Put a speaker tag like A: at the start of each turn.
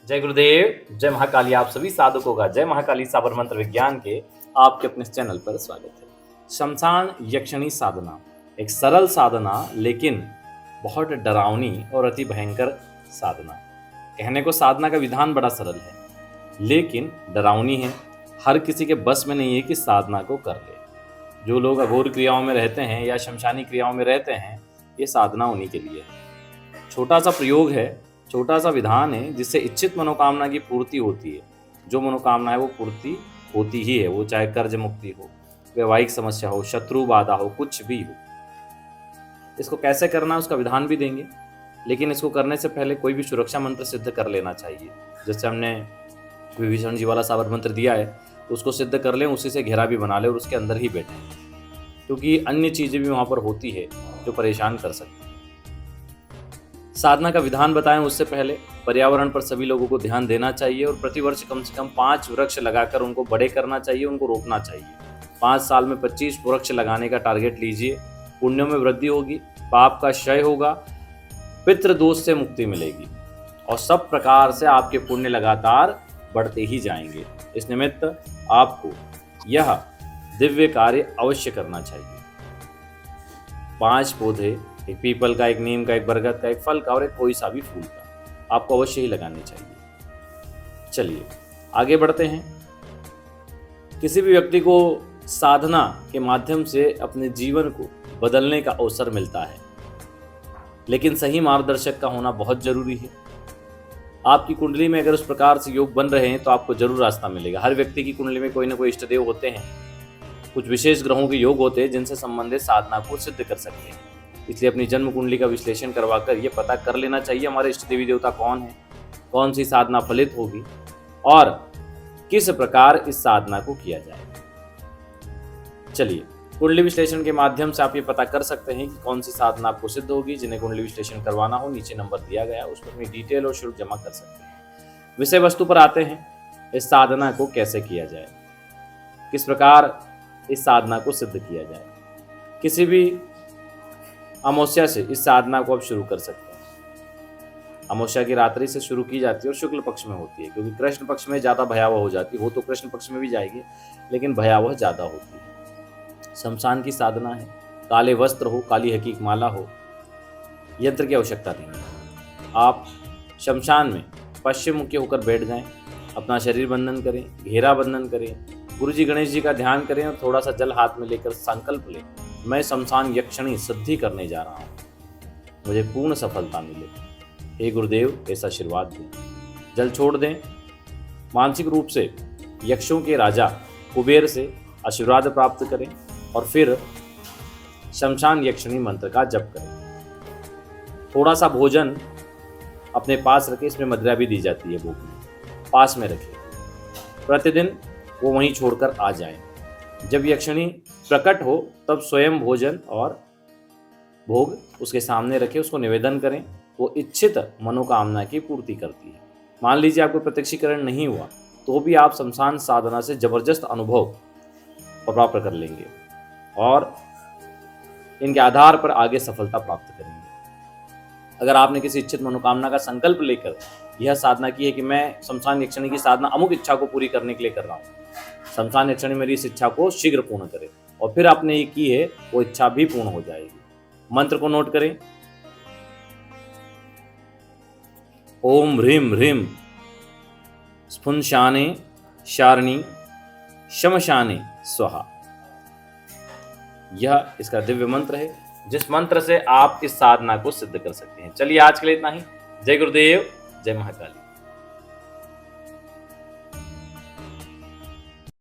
A: जय गुरुदेव, जय महाकाली। आप सभी साधकों का जय महाकाली साबर मंत्र विज्ञान के आपके अपने चैनल पर स्वागत है। शमशान यक्षिणी साधना एक सरल साधना लेकिन बहुत डरावनी और अति भयंकर साधना। कहने को साधना का विधान बड़ा सरल है लेकिन डरावनी है। हर किसी के बस में नहीं है कि साधना को कर ले। जो लोग अघोर क्रियाओं में रहते हैं या शमशानी क्रियाओं में रहते हैं, ये साधना उन्हीं के लिए है। छोटा सा प्रयोग है, छोटा सा विधान है जिससे इच्छित मनोकामना की पूर्ति होती है। जो मनोकामना है वो पूर्ति होती ही है, वो चाहे कर्ज मुक्ति हो, वैवाहिक समस्या हो, शत्रु बाधा हो, कुछ भी हो। इसको कैसे करना है उसका विधान भी देंगे, लेकिन इसको करने से पहले कोई भी सुरक्षा मंत्र सिद्ध कर लेना चाहिए। जैसे हमने विभीषण जी वाला साबर मंत्र दिया है, तो उसको सिद्ध कर लें, उसी से घेरा भी बना लें और उसके अंदर ही बैठें, क्योंकि अन्य चीज़ें भी वहाँ पर होती है जो परेशान कर सकती है। साधना का विधान बताएं उससे पहले पर्यावरण पर सभी लोगों को ध्यान देना चाहिए और प्रतिवर्ष कम से कम 5 वृक्ष लगाकर उनको बड़े करना चाहिए, उनको रोपना चाहिए। 5 साल में 25 वृक्ष लगाने का टारगेट लीजिए। पुण्यों में वृद्धि होगी, पाप का क्षय होगा, पितृदोष से मुक्ति मिलेगी और सब प्रकार से आपके पुण्य लगातार बढ़ते ही जाएंगे। इस निमित्त आपको यह दिव्य कार्य अवश्य करना चाहिए। 5 पौधे, एक पीपल का, एक नीम का, एक बरगद का, एक फल का और एक कोई सा भी फूल का आपको अवश्य ही लगाने चाहिए। चलिए आगे बढ़ते हैं। किसी भी व्यक्ति को साधना के माध्यम से अपने जीवन को बदलने का अवसर मिलता है, लेकिन सही मार्गदर्शक का होना बहुत जरूरी है। आपकी कुंडली में अगर उस प्रकार से योग बन रहे हैं तो आपको जरूर रास्ता मिलेगा। हर व्यक्ति की कुंडली में कोई ना कोई इष्टदेव होते हैं, कुछ विशेष ग्रहों के योग होते हैं जिनसे संबंधित साधना को सिद्ध कर सकते हैं। इसलिए अपनी जन्म कुंडली का विश्लेषण करवाकर ये पता कर लेना चाहिए हमारे इष्ट देवी देवता कौन है, कौन सी साधना फलित होगी और किस प्रकार इस साधना को किया जाए। चलिए कुंडली विश्लेषण के माध्यम से आप ये पता कर सकते हैं कि कौन सी साधना आपको सिद्ध होगी। जिन्हें कुंडली विश्लेषण करवाना हो, नीचे नंबर दिया गया है, उस पर अपनी डिटेल और शुल्क जमा कर सकते हैं। विषय वस्तु पर आते हैं। इस साधना को कैसे किया जाए, किस प्रकार इस साधना को सिद्ध किया जाए। किसी भी अमावस्या से इस साधना को आप शुरू कर सकते हैं। अमावस्या की रात्रि से शुरू की जाती है और शुक्ल पक्ष में होती है, क्योंकि कृष्ण पक्ष में ज़्यादा भयावह हो जाती है। वो तो कृष्ण पक्ष में भी जाएगी लेकिन भयावह ज़्यादा होती है। शमशान की साधना है, काले वस्त्र हो, काली हकीक माला हो, यंत्र की आवश्यकता नहीं है। आप शमशान में पश्चिम मुखी होकर बैठ जाएं, अपना शरीर बंधन करें, घेरा बंधन करें, गुरुजी गणेश जी का ध्यान करें और थोड़ा सा जल हाथ में लेकर संकल्प लें, मैं शमशान यक्षिणी सिद्धि करने जा रहा हूँ, मुझे पूर्ण सफलता मिले। हे गुरुदेव ऐसा आशीर्वाद दें। जल छोड़ दें। मानसिक रूप से यक्षों के राजा कुबेर से आशीर्वाद प्राप्त करें और फिर शमशान यक्षिणी मंत्र का जप करें। थोड़ा सा भोजन अपने पास रखें, इसमें मदिरा भी दी जाती है, भोग में पास में रखें। प्रतिदिन वो वहीं छोड़कर आ जाएं। जब यक्षिणी प्रकट हो तब स्वयं भोजन और भोग उसके सामने रखें, उसको निवेदन करें। वो इच्छित मनोकामना की पूर्ति करती है। मान लीजिए आपको प्रत्यक्षीकरण नहीं हुआ तो भी आप शमशान साधना से जबरदस्त अनुभव प्राप्त कर लेंगे और इनके आधार पर आगे सफलता प्राप्त करेंगे। अगर आपने किसी इच्छित मनोकामना का संकल्प लेकर यह साधना की है कि मैं शमशान यक्षिणी की साधना अमुक इच्छा को पूरी करने के लिए कर रहा हूँ, शमशान यक्षिणी मेरी इस इच्छा को शीघ्र पूर्ण करे, और फिर आपने ये की है वो इच्छा भी पूर्ण हो जाएगी। मंत्र को नोट करें। ओम ह्रीम ह्रीम स्फुंशाने शारणी शमशाने स्वाहा। यह इसका दिव्य मंत्र है, जिस मंत्र से आप इस साधना को सिद्ध कर सकते हैं। चलिए आज के लिए इतना ही। जय गुरुदेव, जय महाकाली।